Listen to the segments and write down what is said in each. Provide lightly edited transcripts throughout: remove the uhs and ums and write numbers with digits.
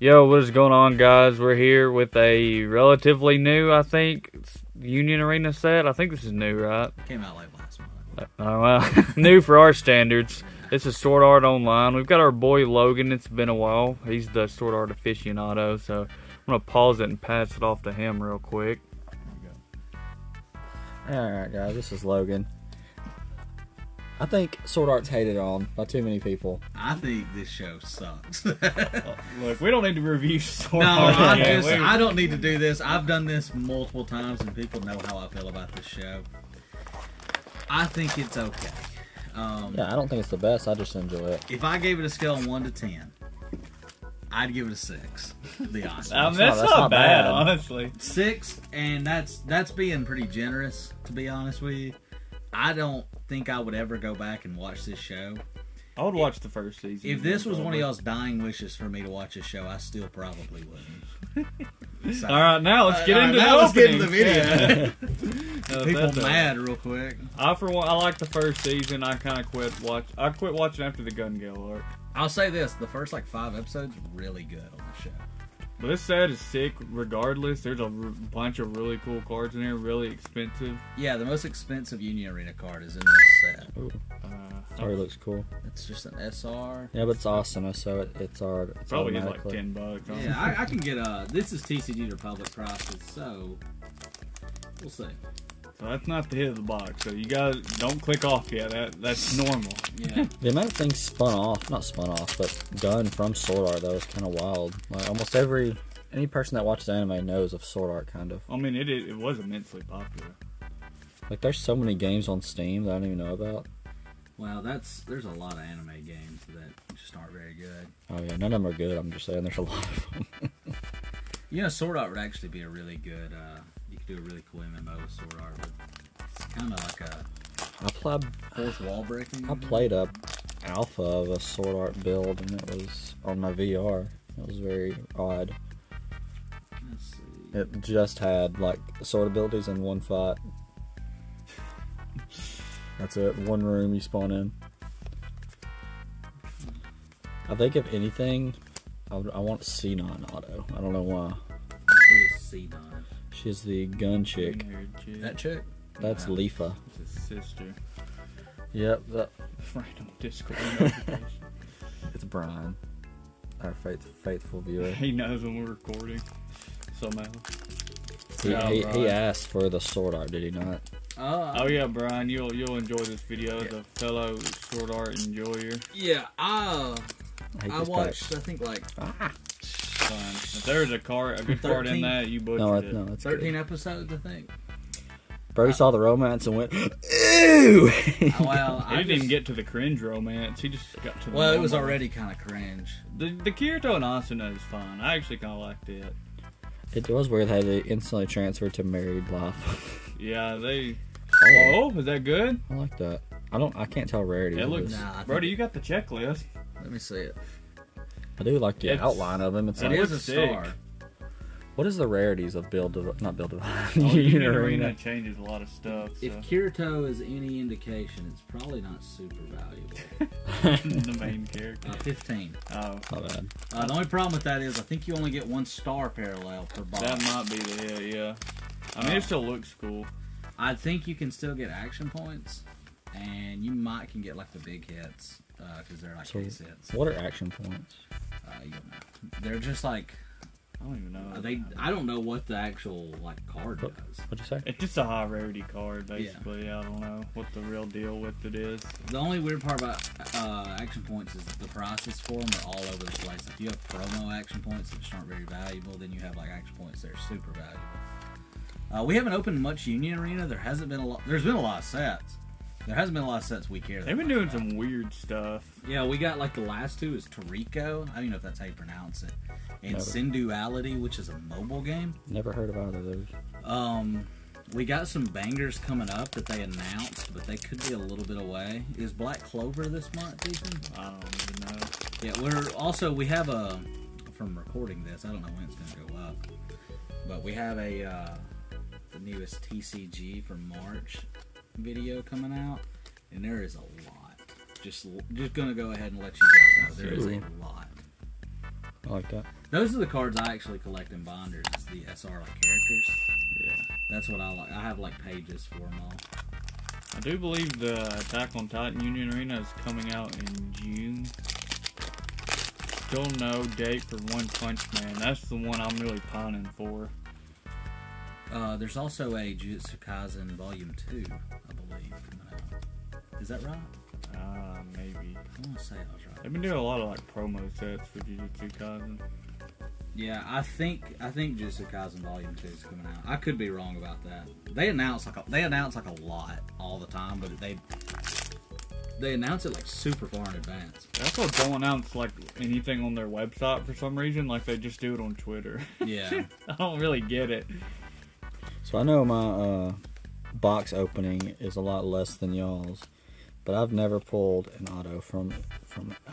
Yo, what is going on, guys? We're here with a relatively new, I think, Union Arena set. I think this is new, right? Came out like last month. Oh, well, new for our standards. This is Sword Art Online. We've got our boy Logan. It's been a while. He's the Sword Art aficionado, so I'm going to pause it and pass it off to him real quick. Alright guys, this is Logan. I think Sword Art's hated on by too many people. I think this show sucks. Look, we don't need to review Sword No, Art. I don't need to do this. I've done this multiple times and people know how I feel about this show. I think it's okay. Yeah, I don't think it's the best. I just enjoy it. If I gave it a scale of 1 to 10, I'd give it a 6. To be honest. That's that's not not bad, bad. honestly. 6, and that's being pretty generous, to be honest with you. I don't think I would ever go back and watch this show. I would watch the first season. If this was one of y'all's dying wishes for me to watch this show, I still probably wouldn't. So, all right, now let's get into now the let's get into opening. the video. People mad real quick. For one, I like the first season. I kind of quit watching after the Gun Gale arc. I'll say this: the first 5 episodes really good on the show. But this set is sick regardless. There's a bunch of really cool cards in here, really expensive. Yeah, the most expensive Union Arena card is in this set. Ooh. Sorry, looks cool. It's just an SR. Yeah, but it's awesome, so it's Probably like $10. Yeah, I can get this is TCG Republic prices, so we'll see. So that's not the hit of the box. So you guys don't click off yet. That's normal. Yeah. The amount of things not spun off, but done from Sword Art though is kind of wild. Like almost any person that watches anime knows of Sword Art, kind of. I mean, it was immensely popular. Like there's so many games on Steam that I don't even know about. Well, there's a lot of anime games that just aren't very good. Oh yeah, none of them are good. I'm just saying there's a lot of them. You know, Sword Art would actually be a really good. You could do a really cool MMO with Sword Art, but it's kind of like a fourth wall breaking. I played a alpha of a Sword Art build, and it was on my VR. It was very odd. Let's see. It just had like sword abilities in one fight. That's it. One room you spawn in. I think if anything, I want C9 auto. I don't know why. Who is C9? She's the gun chick. That chick? That's Wow. Leafa. It's his sister. Yep, Random Discord notification. it's Brian, our faithful viewer. He knows when we're recording. Somehow. He asked for the Sword Art, did he not? Oh yeah, Brian, you'll enjoy this video as a fellow Sword Art enjoyer. Yeah, I watched. Pack. I think Fine. If there's a good card in that, you butchered it. No, it's 13 good. episodes, I think. Brody saw the romance and went, ew! Well, He didn't even get to the cringe romance. He just got to the Well, it was normal. already kind of cringe. The Kirito and Asuna is fine. I actually kind of liked it. It was weird how they instantly transferred to married life. Yeah, they... Oh. Oh, is that good? I like that. I can't tell rarity. It looks... Nah, I think Brody, you got the checklist. Let me see it. I do like the It's- outline of him. It's it like, It is a sick. star. what is the rarities of not Build Divine? Oh, Union Union Arena. Arena changes a lot of stuff. So. If Kirito is any indication, it's probably not super valuable. The main character. 15. Oh, Not bad. The only problem with that is I think you only get 1 star parallel per box. that might be the hit, yeah. I mean, it still looks cool. I think you can still get action points, and you can get like the big hits because they're like So, case hits. what are action points? You don't know. They're just like I don't even know. I don't know what the actual card does. What'd you say? It's just a high rarity card, basically. I don't know what the real deal with it is. The only weird part about action points is the prices for them are all over the place. If you have promo action points that just aren't very valuable, then you have action points that are super valuable. We haven't opened much Union Arena. There's been a lot of sets. There hasn't been a lot of sets we care. They've been doing some weird stuff. Yeah, we got the last 2 is Toriko. I don't even know if that's how you pronounce it. And Never. Synduality, which is a mobile game. Never heard of either of those. We got some bangers coming up that they announced, but they could be a little bit away. Is Black Clover this month, Ethan? I don't even know. Yeah, we have from recording this, I don't know when it's going to go up, but we have the newest TCG for March video coming out, and there is a lot. Just gonna go ahead and let you guys know there is a lot. I like that. Those are the cards I actually collect in binders. Is the SR like characters. Yeah. That's what I like. I have like pages for them all. I do believe the Attack on Titan Union Arena is coming out in June. Still no date for One Punch Man. That's the one I'm really pining for. There's also a Jujutsu Kaisen Volume 2, I believe, coming out. Is that right? Maybe. I want to say I was right. They've been doing a lot of like promo sets for Jujutsu Kaisen. Yeah, I think Jujutsu Kaisen Volume 2 is coming out. I could be wrong about that. They announce like a lot all the time, but they announce it like super far in advance. They also don't announce like anything on their website for some reason. Like they just do it on Twitter. Yeah. I don't really get it. So I know my box opening is a lot less than y'all's, but I've never pulled an auto from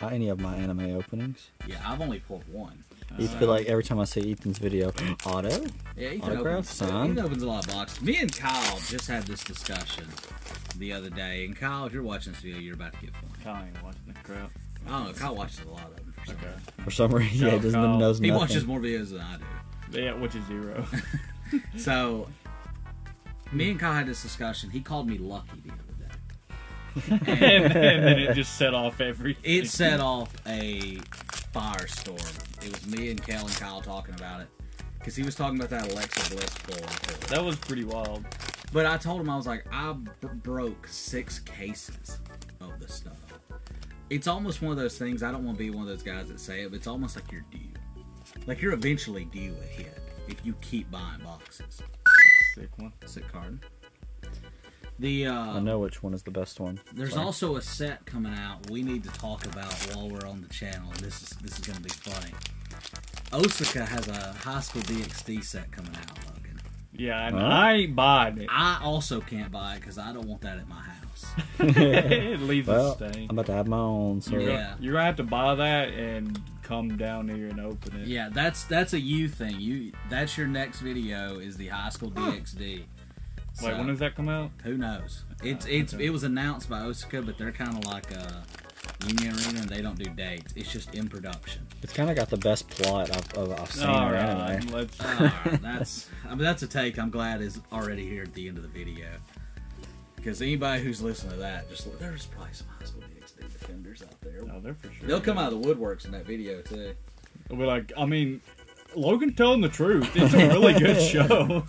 any of my anime openings. Yeah, I've only pulled one. You feel like every time I see Ethan's video, auto? Yeah, Autograph? Signed? Ethan opens a lot of boxes. Me and Kyle just had this discussion the other day, and Kyle, if you're watching this video, you're about to get funny. Kyle ain't watching the crap. I don't know, Kyle watches a lot of them. Okay. For some reason, Shout yeah, out doesn't Kyle. knows He nothing. watches more videos than I do. Yeah, which is 0. So, me and Kyle had this discussion. He called me lucky the other day. and then it just set off everything. It set off a firestorm. It was me and Kel and Kyle talking about it. Because he was talking about that Alexa Bliss pull. That was pretty wild. But I told him, I was like, I broke 6 cases of the stuff. It's almost one of those things, I don't want to be one of those guys that say it, but it's almost like you're due. Like you're eventually due a hit if you keep buying boxes. Sick one. Sick card. The I know which one is the best one. There's Sorry. also a set coming out we need to talk about while we're on the channel, and this is going to be funny. Osaka has a High School DxD set coming out, Logan. Yeah, and Huh? I ain't buying it. I also can't buy it because I don't want that at my house. It leaves Well, a stain. I'm about to have my own, so Yeah. You're gonna have to buy that and come down here and open it. Yeah, that's a you thing. That's your next video is the High School DxD. So, Wait, when does that come out? who knows? okay. It was announced by Osaka, but they're kind of like Union Arena, and they don't do dates. It's just in production. it's kind of got the best plot I've seen All in right, anime. let's. Alright, that's a take I'm glad is already here at the end of the video. Because anybody who's listening to that, there's probably some High School DxD defenders out there. No, they're for sure. They'll come out of the woodworks in that video too. They'll be like, I mean, Logan telling the truth. It's a really good show.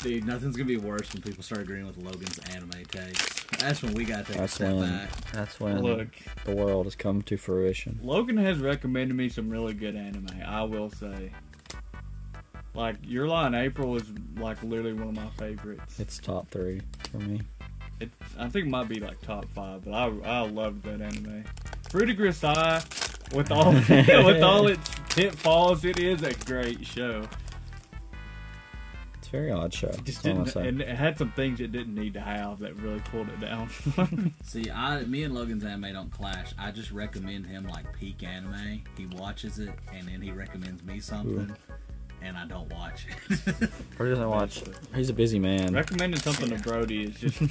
Dude, nothing's gonna be worse when people start agreeing with Logan's anime takes. That's when we gotta take That's a step when back. that's when Look, the world has come to fruition. Logan has recommended me some really good anime. I will say. Like, Your Lie in April is like literally one of my favorites. It's top 3 for me. I think it might be like top 5, but I loved that anime. Fruity Grisai, with all with all its pitfalls, it is a great show. It's a very odd show. It just that's all I'm didn't, saying. and it had some things it didn't need to have that really pulled it down. See, me and Logan's anime don't clash. I just recommend him like peak anime. He watches it, and then he recommends me something, and I don't watch it. Or he doesn't watch. He's a busy man. Recommending something to Brody is just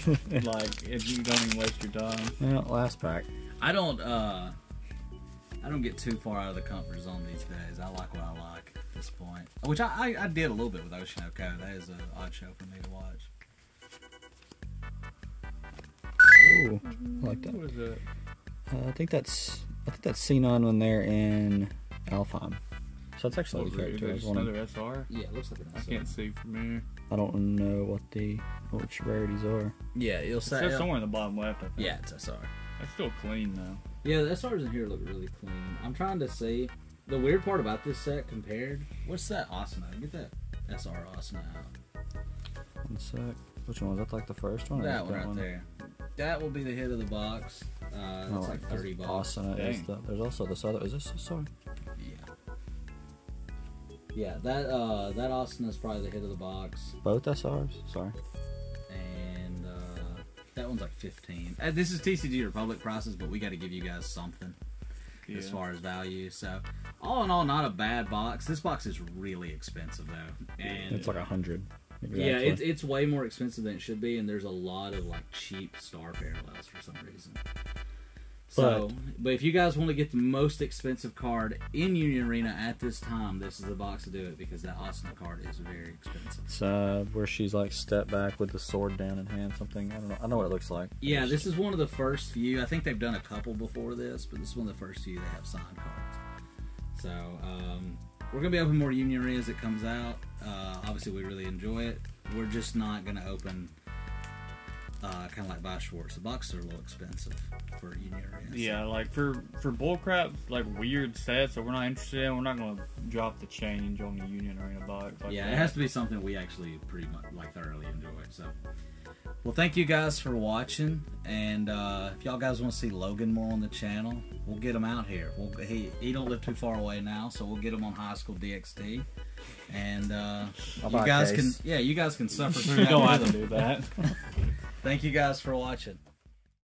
like you don't even waste your time. Well, last pack. I don't get too far out of the comfort zone these days. I like what I like at this point. Which I did a little bit with Oshinoko. That is an odd show for me to watch. Ooh, I like that. What was that? I think that's Xenon when they're in Alfheim. So that's actually What a was it? character. I was There's wondering. another SR? Yeah, it looks like I can't see from here. I don't know which rarities are. Yeah, you'll It say. says somewhere in the bottom left, I think. Yeah, it's SR. That's still clean, though. Yeah, the SRs in here look really clean. I'm trying to see. The weird part about this set compared. What's that Asuna? Get that SR Asuna out. One sec. Which one was that? Like the first one? Or That is one right there. That will be the hit of the box. It's Oh, like 30 bucks. Asuna is Dang. there's also this other. Is this sorry? Yeah. Yeah, that Asuna is probably the hit of the box. Both SRs? Sorry. And that one's like 15. This is TCG Republic prices, but we got to give you guys something as Yeah. far as value. So, all in all, not a bad box. This box is really expensive though, and It's like 100. yeah, it's way more expensive than it should be, and there's a lot of like cheap star parallels for some reason. So, but if you guys want to get the most expensive card in Union Arena at this time, this is the box to do it, because that Asuna card is very expensive. It's where she's like step back with the sword down in hand, something. I don't know. I know what it looks like. Yeah, this is one of the first few. I think they've done a couple before this, but this is one of the first few that have signed cards. So, we're going to be opening more Union Arena as it comes out. Obviously, we really enjoy it. We're just not going to open kind of like by Schwartz. The boxes are a little expensive for Union Arena. Yeah, like for bullcrap, like weird sets that we're not interested in, we're not going to drop the change on the Union Arena box. Like yeah, that. It has to be something we actually pretty much like thoroughly enjoy. So, well, thank you guys for watching, and if y'all guys want to see Logan more on the channel, we'll get him out here. He don't live too far away now, so we'll get him on High School DxD, and you guys can suffer through You that. don't have to do that. Thank you guys for watching.